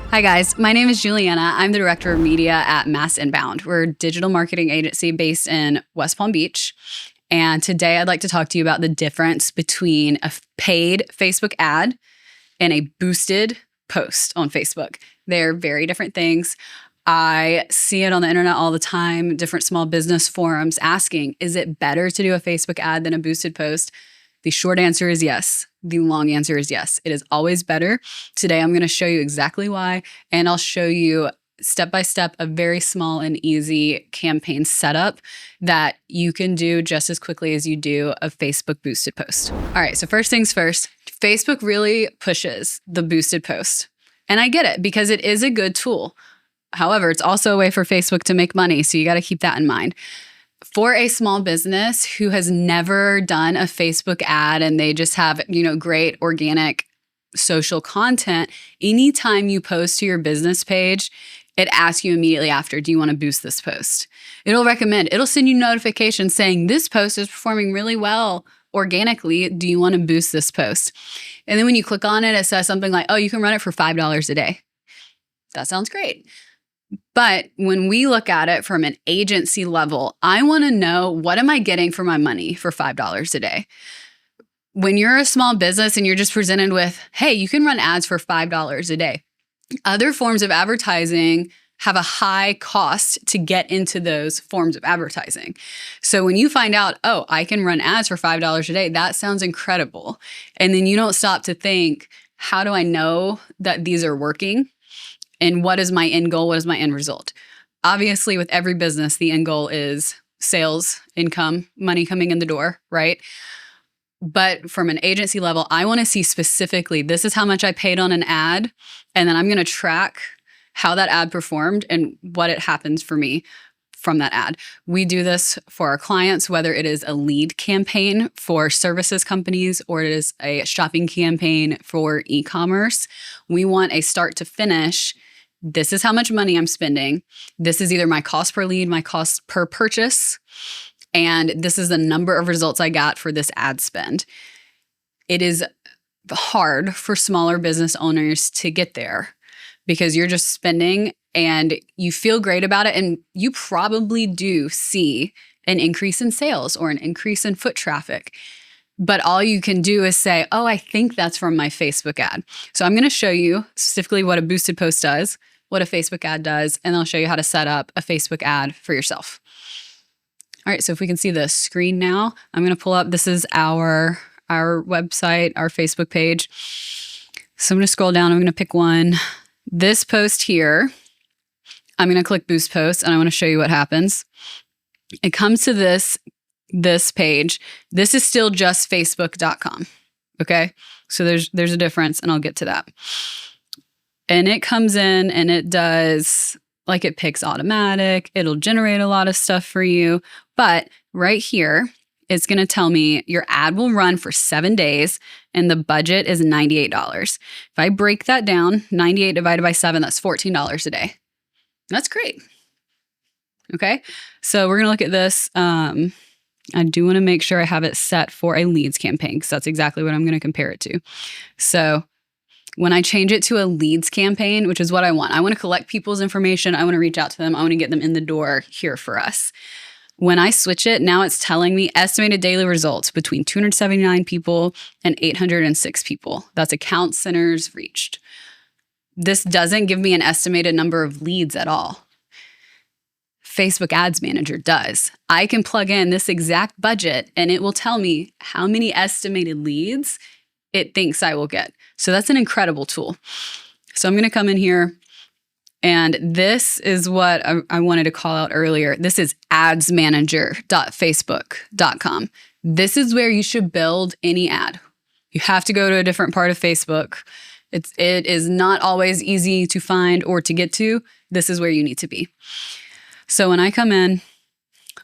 Hi guys, my name is Juliana. I'm the director of media at Mass Inbound. We're a digital marketing agency based in West Palm Beach. And today I'd like to talk to you about the difference between a paid Facebook ad and a boosted post on Facebook. They're very different things. I see it on the internet all the time, different small business forums asking, is it better to do a Facebook ad than a boosted post? The short answer is yes. The long answer is yes. It is always better. Today, I'm going to show you exactly why, and I'll show you step by step a very small and easy campaign setup that you can do just as quickly as you do a Facebook boosted post. All right, so first things first, Facebook really pushes the boosted post. And I get it because it is a good tool. However, it's also a way for Facebook to make money, so you got to keep that in mind. For a small business who has never done a Facebook ad and they just have, great organic social content, anytime you post to your business page, it asks you immediately after, do you want to boost this post? It'll send you notifications saying this post is performing really well organically. Do you want to boost this post? And then when you click on it, it says something like, oh, you can run it for $5 a day. That sounds great. But when we look at it from an agency level, I want to know, what am I getting for my money for $5 a day? When you're a small business and you're just presented with, hey, you can run ads for $5 a day. Other forms of advertising have a high cost to get into those forms of advertising. So when you find out, oh, I can run ads for $5 a day, that sounds incredible. And then you don't stop to think, how do I know that these are working? And what is my end goal? What is my end result? Obviously, with every business, the end goal is sales, income, money coming in the door, right? But from an agency level, I want to see specifically, this is how much I paid on an ad, and then I'm going to track how that ad performed and what it happens for me from that ad. We do this for our clients, whether it is a lead campaign for services companies or it is a shopping campaign for e-commerce. We want a start to finish. This is how much money I'm spending. This is either my cost per lead, my cost per purchase, and this is the number of results I got for this ad spend. It is hard for smaller business owners to get there because you're just spending and you feel great about it. And you probably do see an increase in sales or an increase in foot traffic. But all you can do is say, oh, I think that's from my Facebook ad. So I'm going to show you specifically what a boosted post does, what a Facebook ad does, and I'll show you how to set up a Facebook ad for yourself. All right, so if we can see the screen now, I'm going to pull up, this is our website, our Facebook page. So I'm going to scroll down, I'm going to pick one. This post here, I'm going to click Boost Post, and I want to show you what happens. It comes to this page. This is still just facebook.com. Okay. So there's a difference, and I'll get to that. And it comes in and it does, like, it picks automatic. It'll generate a lot of stuff for you. But right here, it's going to tell me your ad will run for 7 days and the budget is $98. If I break that down, 98 divided by 7, that's $14 a day. That's great. Okay. So we're going to look at this. I do want to make sure I have it set for a leads campaign because that's exactly what I'm going to compare it to. So when I change it to a leads campaign, which is what I want to collect people's information. I want to reach out to them. I want to get them in the door here for us. When I switch it, now it's telling me estimated daily results between 279 people and 806 people. That's account centers reached. This doesn't give me an estimated number of leads at all. Facebook Ads Manager does. I can plug in this exact budget and it will tell me how many estimated leads it thinks I will get. So that's an incredible tool. So I'm going to come in here, and this is what I wanted to call out earlier. This is adsmanager.facebook.com. This is where you should build any ad. You have to go to a different part of Facebook. It is not always easy to find or to get to. This is where you need to be. So when I come in,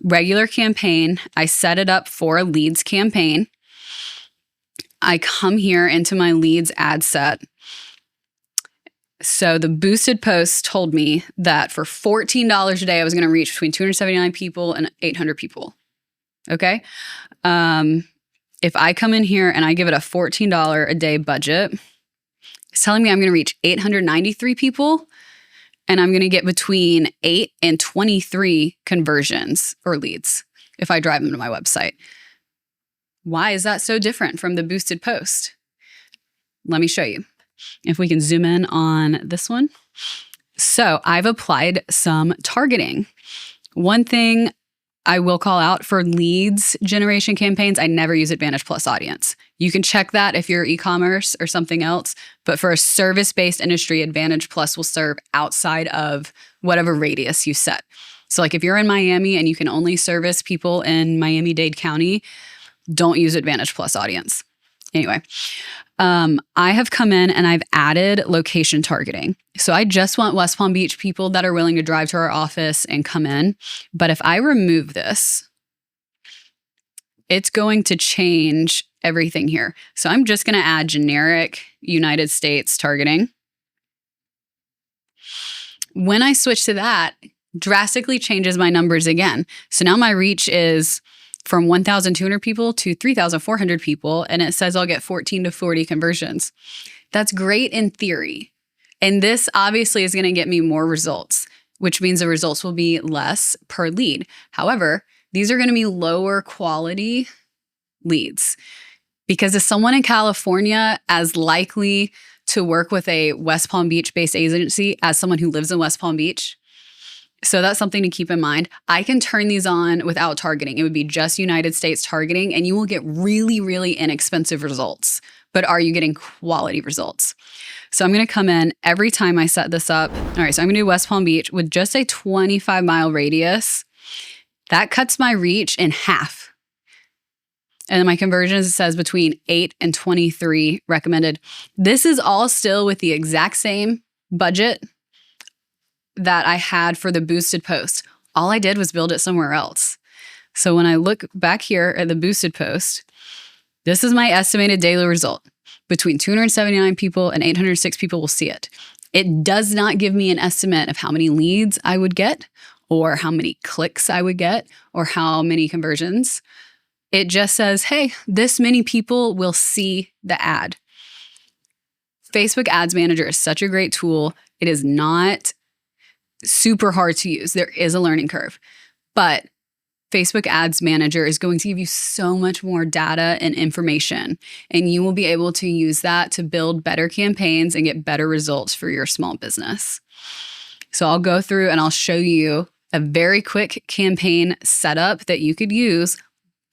regular campaign, I set it up for a leads campaign. I come here into my leads ad set. So the boosted post told me that for $14 a day, I was going to reach between 279 people and 800 people. Okay. If I come in here and I give it a $14 a day budget, it's telling me I'm going to reach 893 people and I'm going to get between 8 and 23 conversions or leads if I drive them to my website. Why is that so different from the boosted post? Let me show you. If we can zoom in on this one. So I've applied some targeting. One thing I will call out for leads generation campaigns, I never use Advantage Plus audience. You can check that if you're e-commerce or something else, but for a service-based industry, Advantage Plus will serve outside of whatever radius you set. So like if you're in Miami and you can only service people in Miami-Dade County, don't use Advantage Plus audience. Anyway, I have come in and I've added location targeting. So I just want West Palm Beach people that are willing to drive to our office and come in. But if I remove this, it's going to change everything here. So I'm just going to add generic United States targeting. When I switch to that, drastically changes my numbers again. So now my reach is from 1,200 people to 3,400 people, and it says I'll get 14 to 40 conversions. That's great in theory. And this obviously is going to get me more results, which means the results will be less per lead. However, these are going to be lower quality leads because is someone in California as likely to work with a West Palm Beach-based agency as someone who lives in West Palm Beach? So that's something to keep in mind. I can turn these on without targeting. It would be just United States targeting, and you will get really, really inexpensive results. But are you getting quality results? So I'm going to come in every time I set this up. All right, so I'm going to do West Palm Beach with just a 25-mile radius. That cuts my reach in half. And then my conversions, it says between 8 and 23 recommended. This is all still with the exact same budget that I had for the boosted post. All I did was build it somewhere else. So when I look back here at the boosted post, this is my estimated daily result. Between 279 people and 806 people will see it. It does not give me an estimate of how many leads I would get or how many clicks I would get or how many conversions. It just says, hey, this many people will see the ad. Facebook Ads Manager is such a great tool. It is not super hard to use. There is a learning curve, but Facebook Ads Manager is going to give you so much more data and information, and you will be able to use that to build better campaigns and get better results for your small business. So I'll go through and I'll show you a very quick campaign setup that you could use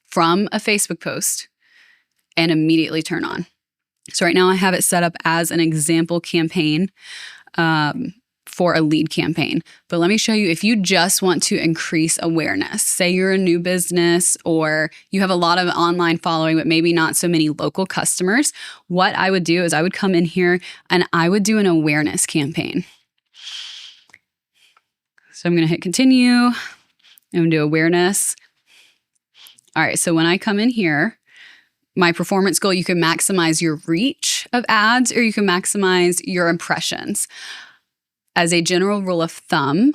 from a Facebook post and immediately turn on. So right now I have it set up as an example campaign for a lead campaign. But let me show you if you just want to increase awareness. Say you're a new business or you have a lot of online following, but maybe not so many local customers. What I would do is I would come in here and I would do an awareness campaign. So I'm going to hit continue. I'm going to do awareness. All right, so when I come in here, my performance goal, you can maximize your reach of ads or you can maximize your impressions. As a general rule of thumb,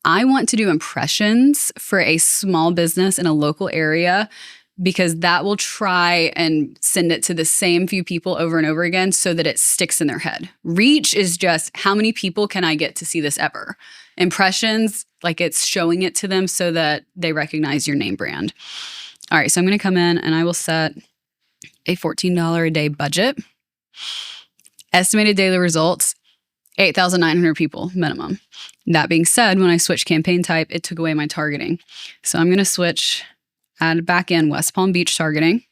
I want to do impressions for a small business in a local area because that will try and send it to the same few people over and over again so that it sticks in their head. Reach is just how many people can I get to see this ever? Impressions, like it's showing it to them so that they recognize your name brand. All right, so I'm going to come in and I will set a $14 a day budget. Estimated daily results, 8,900 people minimum. That being said, when I switch campaign type, it took away my targeting. So I'm going to switch, add back in West Palm Beach targeting.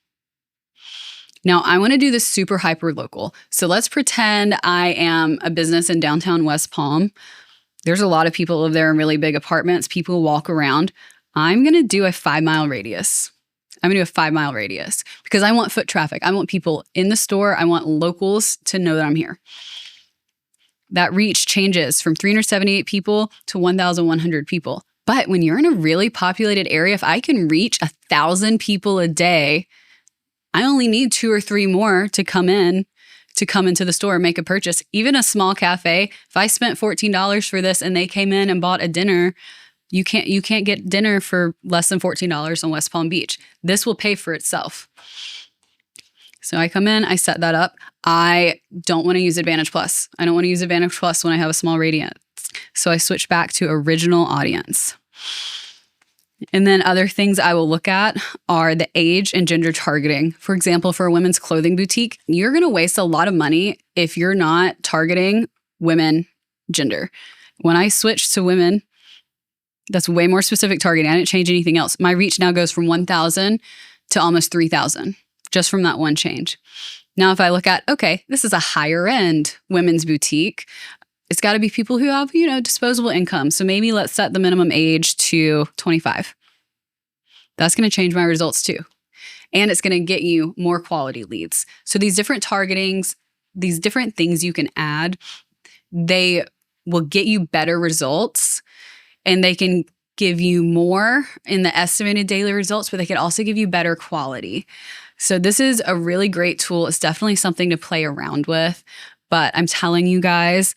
Now I want to do this super hyper local. So let's pretend I am a business in downtown West Palm. There's a lot of people live there in really big apartments. People walk around. I'm going to do a 5-mile radius. I'm going to do a 5-mile radius because I want foot traffic. I want people in the store. I want locals to know that I'm here. That reach changes from 378 people to 1,100 people. But when you're in a really populated area, if I can reach 1,000 people a day, I only need 2 or 3 more to come into the store and make a purchase. Even a small cafe, if I spent $14 for this and they came in and bought a dinner, you can't get dinner for less than $14 on West Palm Beach. This will pay for itself. So I come in, I set that up. I don't want to use Advantage Plus. I don't want to use Advantage Plus when I have a small radius. So I switch back to original audience. And then other things I will look at are the age and gender targeting. For example, for a women's clothing boutique, you're going to waste a lot of money if you're not targeting women gender. When I switched to women, that's way more specific targeting. I didn't change anything else. My reach now goes from 1,000 to almost 3,000 just from that one change. Now, if I look at, okay, this is a higher end women's boutique, it's got to be people who have, disposable income. So maybe let's set the minimum age to 25. That's going to change my results too. And it's going to get you more quality leads. So these different targetings, these different things you can add, they will get you better results, and they can give you more in the estimated daily results, but they can also give you better quality. So this is a really great tool. It's definitely something to play around with, but I'm telling you guys,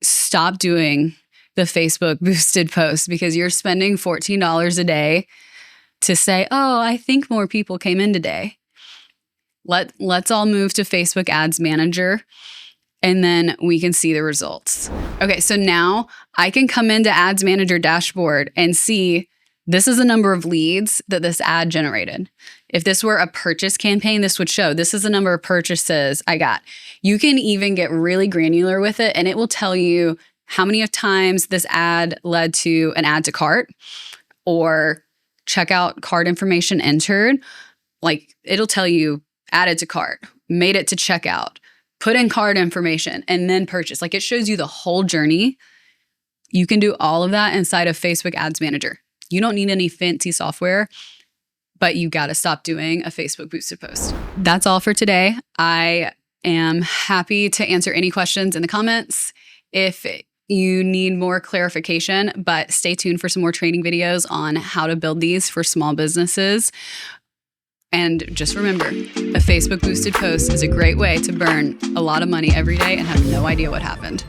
stop doing the Facebook boosted posts because you're spending $14 a day to say, oh, I think more people came in today. Let's all move to Facebook Ads Manager, and then we can see the results. Okay, so now I can come into Ads Manager dashboard and see this is the number of leads that this ad generated. If this were a purchase campaign, this would show this is the number of purchases I got. You can even get really granular with it, and it will tell you how many times this ad led to an add to cart or checkout cart information entered. Like it'll tell you added to cart, made it to checkout, put in cart information, and then purchase. Like it shows you the whole journey. You can do all of that inside of Facebook Ads Manager. You don't need any fancy software, but you got to stop doing a Facebook boosted post. That's all for today. I am happy to answer any questions in the comments if you need more clarification, but stay tuned for some more training videos on how to build these for small businesses. And just remember, a Facebook boosted post is a great way to burn a lot of money every day and have no idea what happened.